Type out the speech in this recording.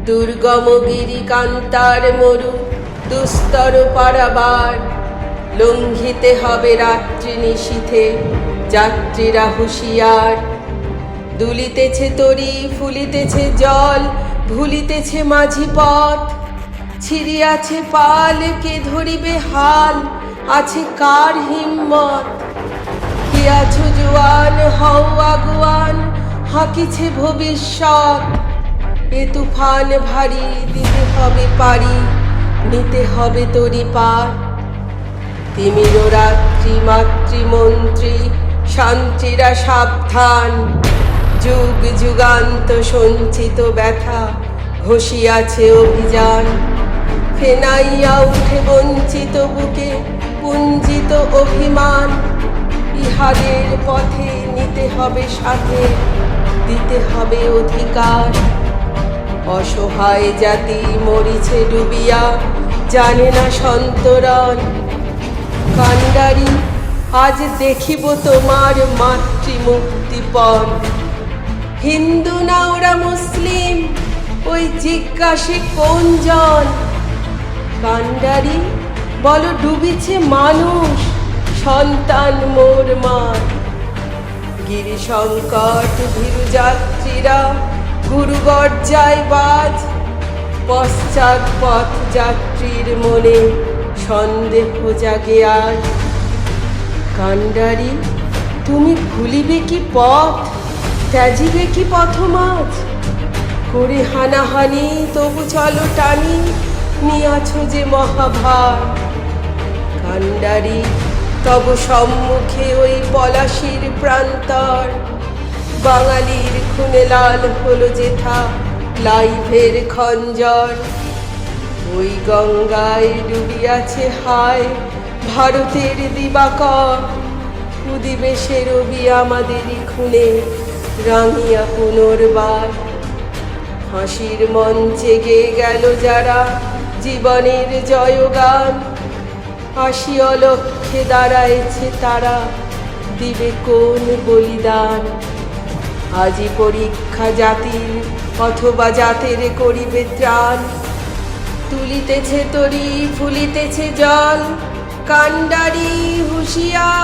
দুর্গম গিরি কান্তার মরু দুস্তর পারাবার, লঙ্ঘিতে হবে রাত্রি নিশীথে যাত্রীরা হুঁশিয়ার। দুলিতেছে তরি ফুলিতেছে জল, ভুলিতেছে মাঝি পথ, ছিড়িয়াছে পাল কে ধরিবে হাল, আছে কার হিম্মত। কি আছো জোয়ান হও আগুয়ান, হাঁকিছে ভবিষ্যৎ। এ তুফান ভারী দিতে হবে পারি, নিতে হবে তরি পার। তিমির রাত্রি মাতৃমন্ত্রী শান্তিরা সাবধান, যুগ যুগান্ত সঞ্চিত ব্যথা ঘষিয়াছে অভিযান। ফেনাইয়া উঠে বঞ্চিত বুকে পুঞ্জিত অভিমান, ইহাদের পথে নিতে হবে সাথে, দিতে হবে অধিকার। অসহায় জাতি মরিছে ডুবিয়া, জানে না সন্তরণ। কান্ডারি আজ দেখিব তোমার মাতৃমুক্তিপণ। হিন্দু না ওরা মুসলিম, ওই জিজ্ঞাসে কোন জন? কান্ডারি বলো ডুবিছে মানুষ, সন্তান মোর মান। গিরি সংকট ভীরু যাত্রীরা গুরু গর্জায় বাজ, পশ্চাৎ পথ যাত্রীর মনে সন্দেহ জাগে আজ। কান্ডারি তুমি ভুলিবে কি পথ, ত্যাজিবে কি পথমাঝ? করে হানাহানি তবু চলো টানি, নিয়াছ যে মহাভার। কান্ডারি তব সম্মুখে ওই পলাশির প্রান্তর, বাঙালির খুনে লাল হলো যেথা লাইভের খঞ্জর। ওই গঙ্গায় ডুবিয়াছে হায় ভারতের দিবাকর, উদিবে সে রবি আমাদেরই খুনে রাঙিয়া পুনর্বার। হাসির মঞ্চে গেয়ে গেল যারা জীবনের জয়গান, হাসি অলক্ষ্যে দাঁড়াইছে তারা, দিবে কোন বলিদান? আজি পরীক্ষা জাতির অথবা জাতের করিবে ত্রাণ। তুলিতেছে তরি ফুলিতেছে জল, কান্ডারি হুঁশিয়ার।